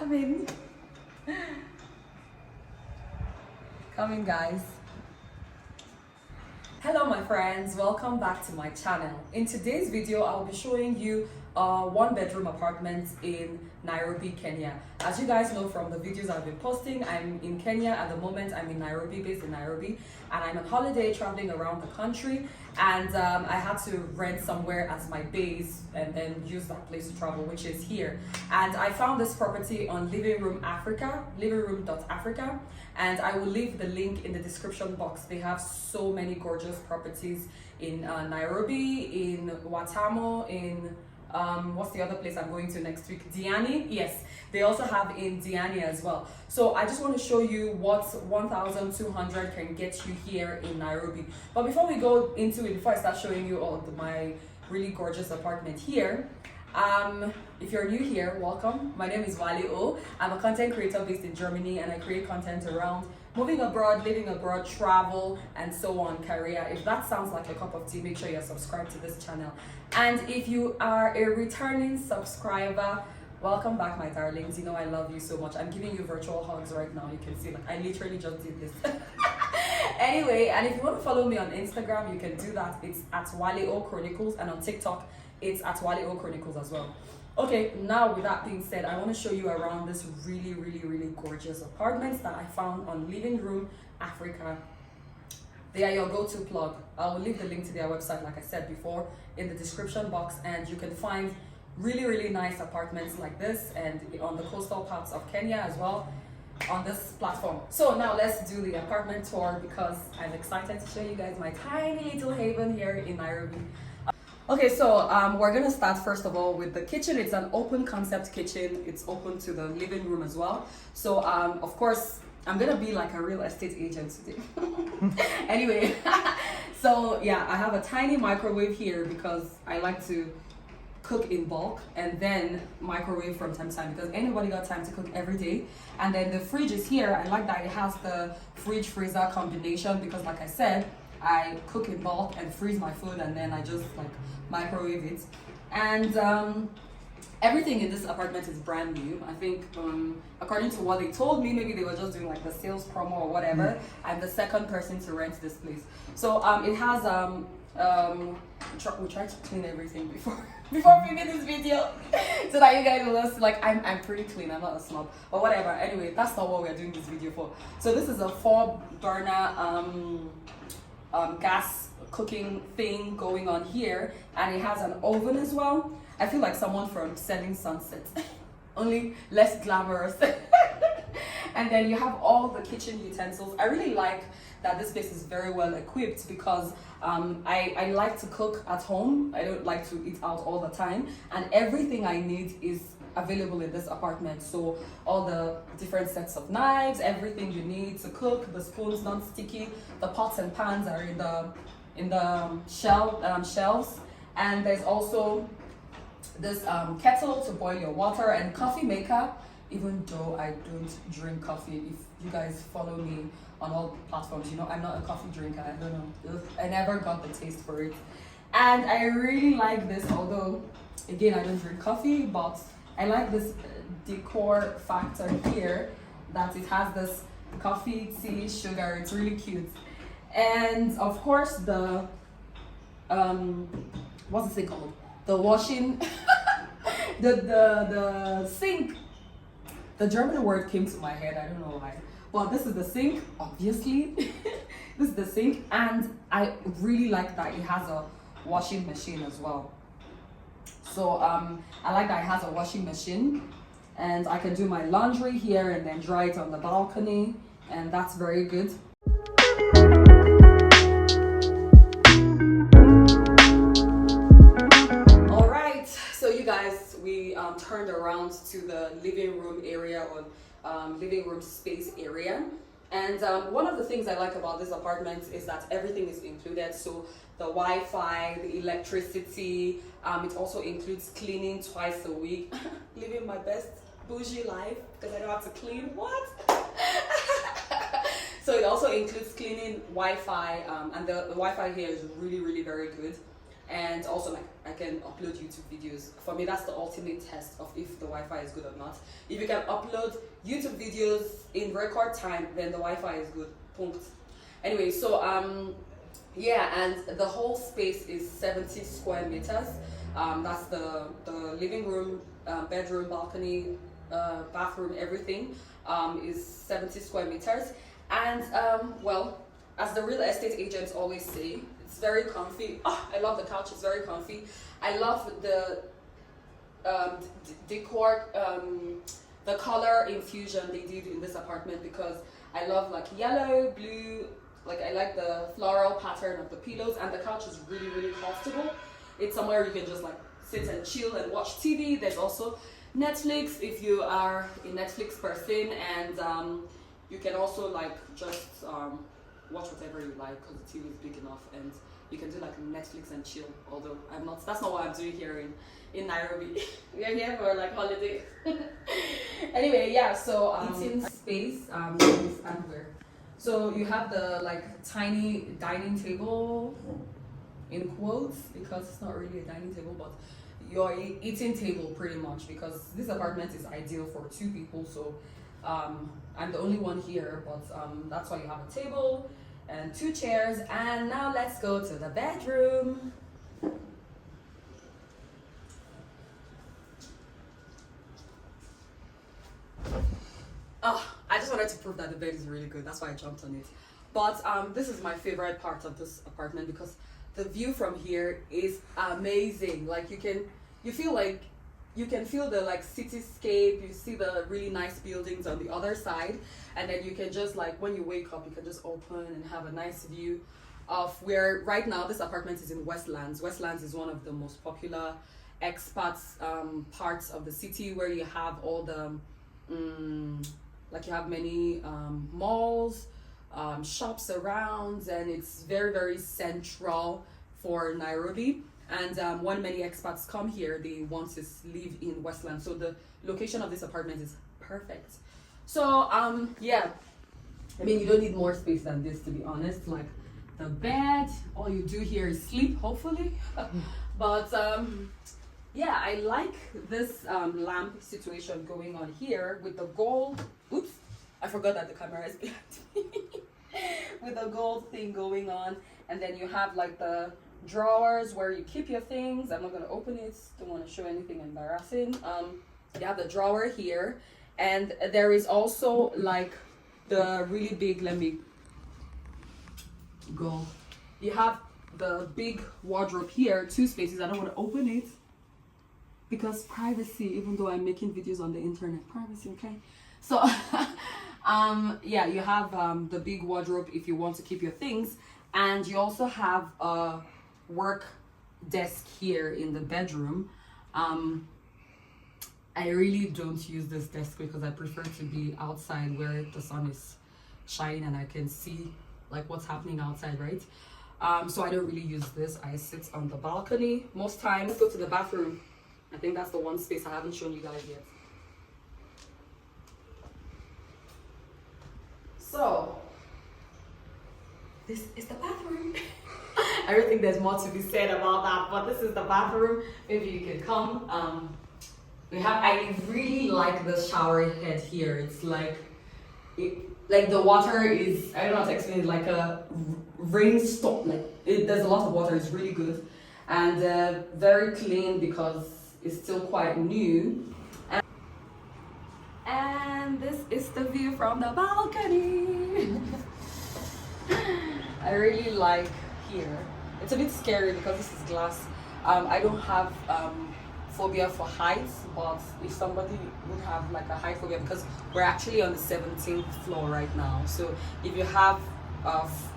Come in. Come in, guys. Hello my friends, welcome back to my channel. In today's video, I'll be showing you a one-bedroom apartment in Nairobi, Kenya. As you guys know from the videos I've been posting, I'm in Kenya at the moment. I'm in Nairobi, based in Nairobi, and I'm on holiday traveling around the country, and I had to rent somewhere as my base and then use that place to travel, which is here. And I found this property on Living Room Africa, livingroom.africa, and I will leave the link in the description box. They have so many gorgeous properties in Nairobi, in Watamu, in what's the other place I'm going to next week? Diani? Yes, they also have in Diani as well. So I just want to show you what 1,200 can get you here in Nairobi. But before we go into it, before I start showing you all my really gorgeous apartment here, if you're new here, welcome. My name is Wale O. I'm a content creator based in Germany, and I create content around moving abroad, living abroad, travel, and so on, career. If that sounds like a cup of tea, make sure you're subscribed to this channel. And if you are a returning subscriber, welcome back, my darlings. You know I love you so much. I'm giving you virtual hugs right now. You can see, like, I literally just did this. Anyway, and if you want to follow me on Instagram, you can do that. It's at Wale O Chronicles, and on TikTok, it's at Wale O Chronicles as well. Okay, now with that being said, I want to show you around this really gorgeous apartments that I found on Living Room Africa. They are your go-to plug. I will leave the link to their website, like I said before, in the description box, and you can find really nice apartments like this, and on the coastal parts of Kenya as well, on this platform. So now let's do the apartment tour, because I'm excited to show you guys my tiny little haven here in Nairobi. Okay, so we're gonna start first of all with the kitchen. It's an open concept kitchen. It's open to the living room as well. So of course, I'm gonna be like a real estate agent today. Anyway, so yeah, I have a tiny microwave here because I like to cook in bulk and then microwave from time to time, because anybody got time to cook every day. And then the fridge is here. I like that it has the fridge freezer combination, because like I said, I cook in bulk and freeze my food, and then I just like microwave it. And everything in this apartment is brand new. I think according to what they told me, maybe they were just doing like the sales promo or whatever. I'm the second person to rent this place. So it has we tried to clean everything before filming this video so that you guys will just like, I'm pretty clean, I'm not a snob, but whatever. Anyway, that's not what we're doing this video for. So this is a 4-burner gas cooking thing going on here, and it has an oven as well. I feel like someone from Selling Sunset, only less glamorous. And then you have all the kitchen utensils. I really like that this place is very well equipped, because I like to cook at home. I don't like to eat out all the time, and everything I need is available in this apartment. So all the different sets of knives, everything you need to cook, the spoons non-sticky, the pots and pans are in the shelves, and there's also this kettle to boil your water, and coffee maker. Even though I don't drink coffee, if you guys follow me on all platforms, you know I'm not a coffee drinker. I don't know, I never got the taste for it. And I really like this, although again I don't drink coffee, but I like this decor factor here, that it has this coffee, tea, sugar. It's really cute. And of course the what's this called? The washing the sink. The German word came to my head, I don't know why. Well, this is the sink, obviously. This is the sink, and I really like that it has a washing machine as well. So I like that it has a washing machine, and I can do my laundry here and then dry it on the balcony, and that's very good. All right, so you guys, we turned around to the living room area, or living room space area. And one of the things I like about this apartment is that everything is included. So the Wi-Fi, the electricity, it also includes cleaning twice a week. Living my best bougie life because I don't have to clean. What? So it also includes cleaning, Wi-Fi, and the Wi-Fi here is really very good. and also like I can upload YouTube videos. For me, that's the ultimate test of if the Wi-Fi is good or not. If you can upload YouTube videos in record time, then the Wi-Fi is good. Punkt. Anyway, so yeah, and the whole space is 70 square meters. That's the living room, bedroom, balcony, bathroom, everything is 70 square meters. And well, as the real estate agents always say, it's very comfy. Oh, I love the couch, it's very comfy. I love the decor, the color infusion they did in this apartment, because I love like yellow, blue, like I like the floral pattern of the pillows, and the couch is really, really comfortable. It's somewhere you can just like sit and chill and watch TV. There's also Netflix if you are a Netflix person, and you can also like just watch whatever you like because the TV is big enough, and you can do like Netflix and chill. Although I'm not, that's not what I'm doing here in Nairobi. We are here for like holiday. Anyway, yeah. So eating space. And where? So you have the like tiny dining table, in quotes, because it's not really a dining table, but your eating table pretty much, because this apartment is ideal for 2 people. So I'm the only one here, but that's why you have a table and 2 chairs. And now let's go to the bedroom. Oh, I just wanted to prove that the bed is really good. That's why I jumped on it. But this is my favorite part of this apartment, because the view from here is amazing. Like you feel like you can feel the like cityscape. You see the really nice buildings on the other side, and then you can just like when you wake up, you can just open and have a nice view of where right now this apartment is in Westlands. Westlands is one of the most popular expats parts of the city, where you have all the like you have many malls, shops around, and it's very, very central for Nairobi. And when many expats come here, they want to live in Westland, so the location of this apartment is perfect. So yeah, I mean, you don't need more space than this, to be honest. Like the bed, all you do here is sleep, hopefully. But yeah, I like this lamp situation going on here with the gold. Oops, I forgot that the camera is behind me. With the gold thing going on, and then you have like the drawers where you keep your things. I'm not gonna open it, don't want to show anything embarrassing. You have the drawer here, and there is also like the really big, let me go, you have the big wardrobe here, 2 spaces. I don't want to open it because privacy, even though I'm making videos on the internet, privacy, okay? So yeah, you have the big wardrobe if you want to keep your things, and you also have a work desk here in the bedroom. I really don't use this desk because I prefer to be outside where the sun is shining and I can see like what's happening outside, right? So I don't really use this. I sit on the balcony most times. Let's go to the bathroom. I think that's the one space I haven't shown you guys yet. So this is the bathroom. I don't think there's more to be said about that, but this is the bathroom. Maybe you can come. I really like the shower head here. It's like the water is, I don't know how to explain it, like a rainstorm. There's a lot of water. It's really good and very clean because it's still quite new. And this is the view from the balcony. I really like here. It's a bit scary because this is glass. I don't have phobia for heights, but if somebody would have like a height phobia, because we're actually on the 17th floor right now, so if you have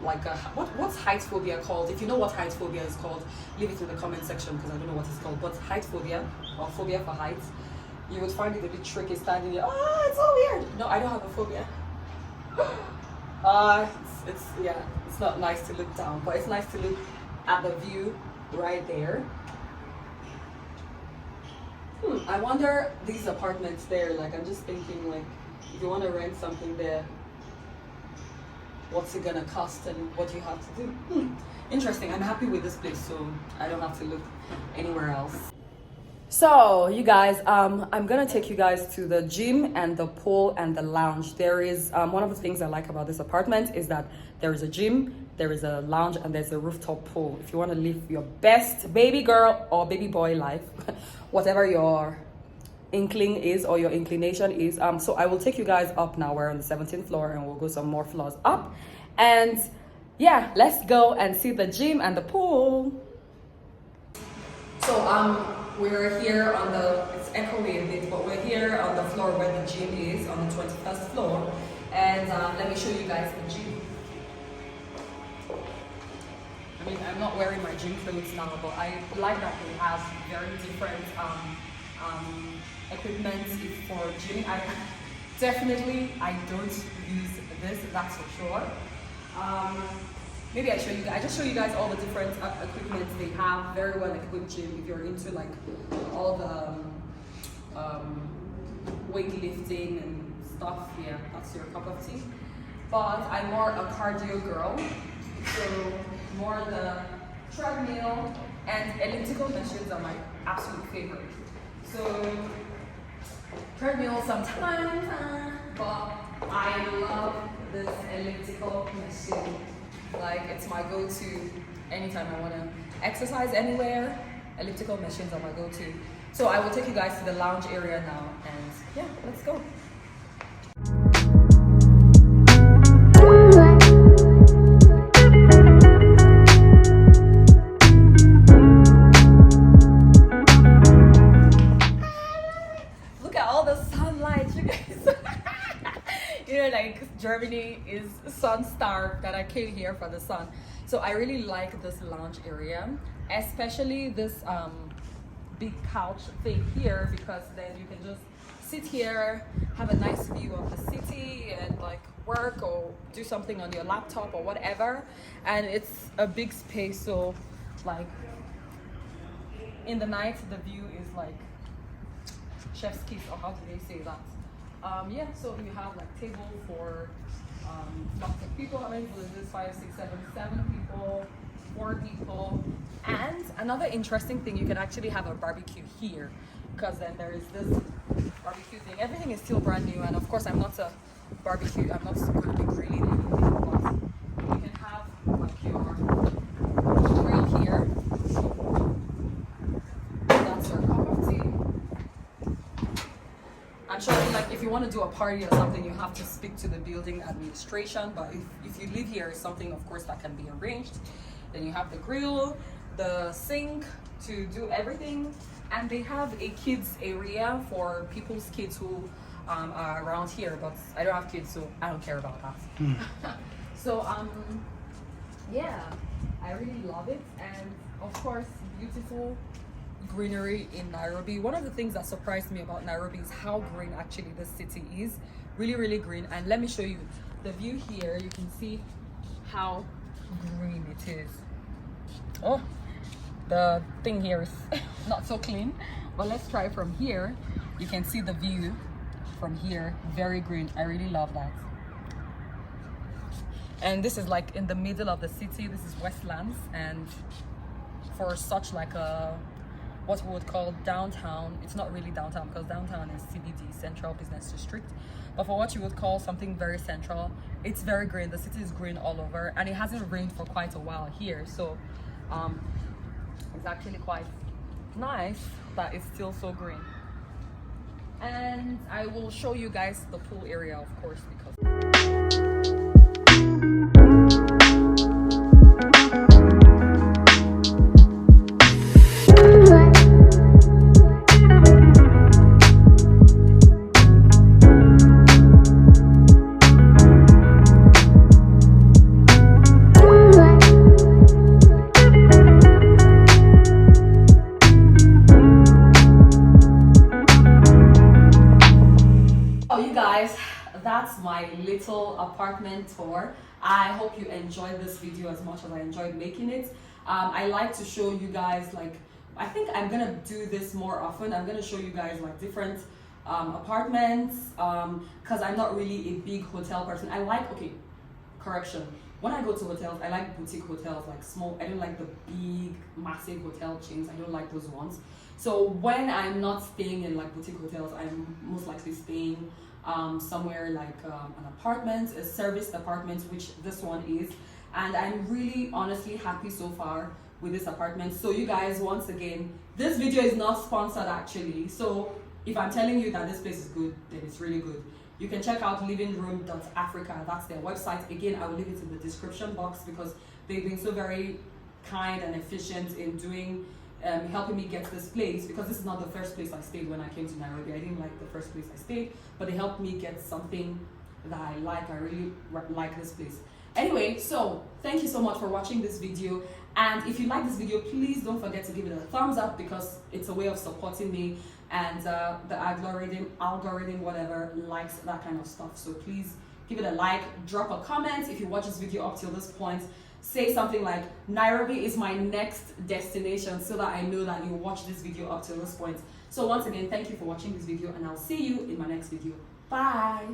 like a what's height phobia called? If you know what height phobia is called, leave it in the comment section because I don't know what it's called. But height phobia or phobia for heights, you would find it a bit tricky standing there. Oh, it's so weird. No, I don't have a phobia. It's not nice to look down, but it's nice to look at the view right there. I wonder these apartments there, like I'm just thinking like if you want to rent something there, what's it gonna cost and what you have to do. Interesting. I'm happy with this place, so I don't have to look anywhere else. So you guys, I'm gonna take you guys to the gym and the pool and the lounge. There is one of the things I like about this apartment is that there is a gym, there is a lounge, and there's a rooftop pool. If you want to live your best baby girl or baby boy life, whatever your inkling is or your inclination is. So I will take you guys up now. We're on the 17th floor and we'll go some more floors up. And yeah, let's go and see the gym and the pool. So we're here on the, it's echoey a bit, but we're here on the floor where the gym is, on the 21st floor. And let me show you guys the gym. I mean, I'm not wearing my gym clothes now, but I like that they have very different equipment for gymming. I don't use this, that's for sure. Maybe I just show you guys all the different equipment they have. Very well equipped gym if you're into like all the weightlifting and stuff. Yeah, that's your cup of tea. But I'm more a cardio girl, so more the treadmill and elliptical machines are my absolute favorite. So treadmill sometimes, but I love this elliptical machine. Like, it's my go-to anytime I want to exercise anywhere. Elliptical machines are my go-to. So I will take you guys to the lounge area now, and yeah, let's go. Look at all the sunlight, you guys. You know, like Germany is sun-starved, that I came here for the sun. So I really like this lounge area, especially this big couch thing here, because then you can just sit here, have a nice view of the city, and like work or do something on your laptop or whatever. And it's a big space, so like in the night the view is like chef's kiss, or how do they say that? Yeah, so you have like table for lots of people. How many people is this? 5, 6, 7 people, 4 people. And another interesting thing, you can actually have a barbecue here, because then there is this barbecue thing. Everything is still brand new, and of course I'm not going to be grilling anything, but you can have like your grill here. That's your cup of tea. I'm sure, like, if you want to do a party or something, you have to speak to the building administration, but if you live here, it's something, of course, that can be arranged. Then you have the grill, the sink to do everything, and they have a kids area for people's kids who are around here, but I don't have kids, so I don't care about that. So yeah, I really love it. And of course, beautiful greenery in Nairobi. One of the things that surprised me about Nairobi is how green actually this city is. Really green. And let me show you the view here. You can see how green it is. Oh, the thing here is not so clean, but let's try from here. You can see the view from here, very green. I really love that. And this is like in the middle of the city. This is Westlands, and for such like a what we would call downtown, it's not really downtown, because downtown is CBD, Central Business District, but for what you would call something very central, it's very green. The city is green all over, and it hasn't rained for quite a while here, so it's actually quite nice that it's still so green. And I will show you guys the pool area, of course, because that's my little apartment tour. I hope you enjoyed this video as much as I enjoyed making it. I like to show you guys, like, I think I'm gonna do this more often. I'm gonna show you guys like different apartments, because I'm not really a big hotel person. I like, okay, correction. When I go to hotels, I like boutique hotels, like small. I don't like the big, massive hotel chains. I don't like those ones. So when I'm not staying in like boutique hotels, I'm most likely staying somewhere like an apartment, a serviced apartment, which this one is. And I'm really honestly happy so far with this apartment. So you guys, once again, this video is not sponsored actually. So if I'm telling you that this place is good, then it's really good. You can check out livingroom.africa. That's their website. Again, I will leave it in the description box because they've been so very kind and efficient in doing helping me get this place, because this is not the first place I stayed when I came to Nairobi. I didn't like the first place I stayed, but they helped me get something that I like. I really like this place. Anyway, so thank you so much for watching this video, and if you like this video, please don't forget to give it a thumbs up because it's a way of supporting me, and the algorithm whatever likes that kind of stuff. So please give it a like, drop a comment if you watch this video up till this point. Say something like Nairobi is my next destination, so that I know that you watch this video up till this point. So once again, thank you for watching this video, and I'll see you in my next video. Bye.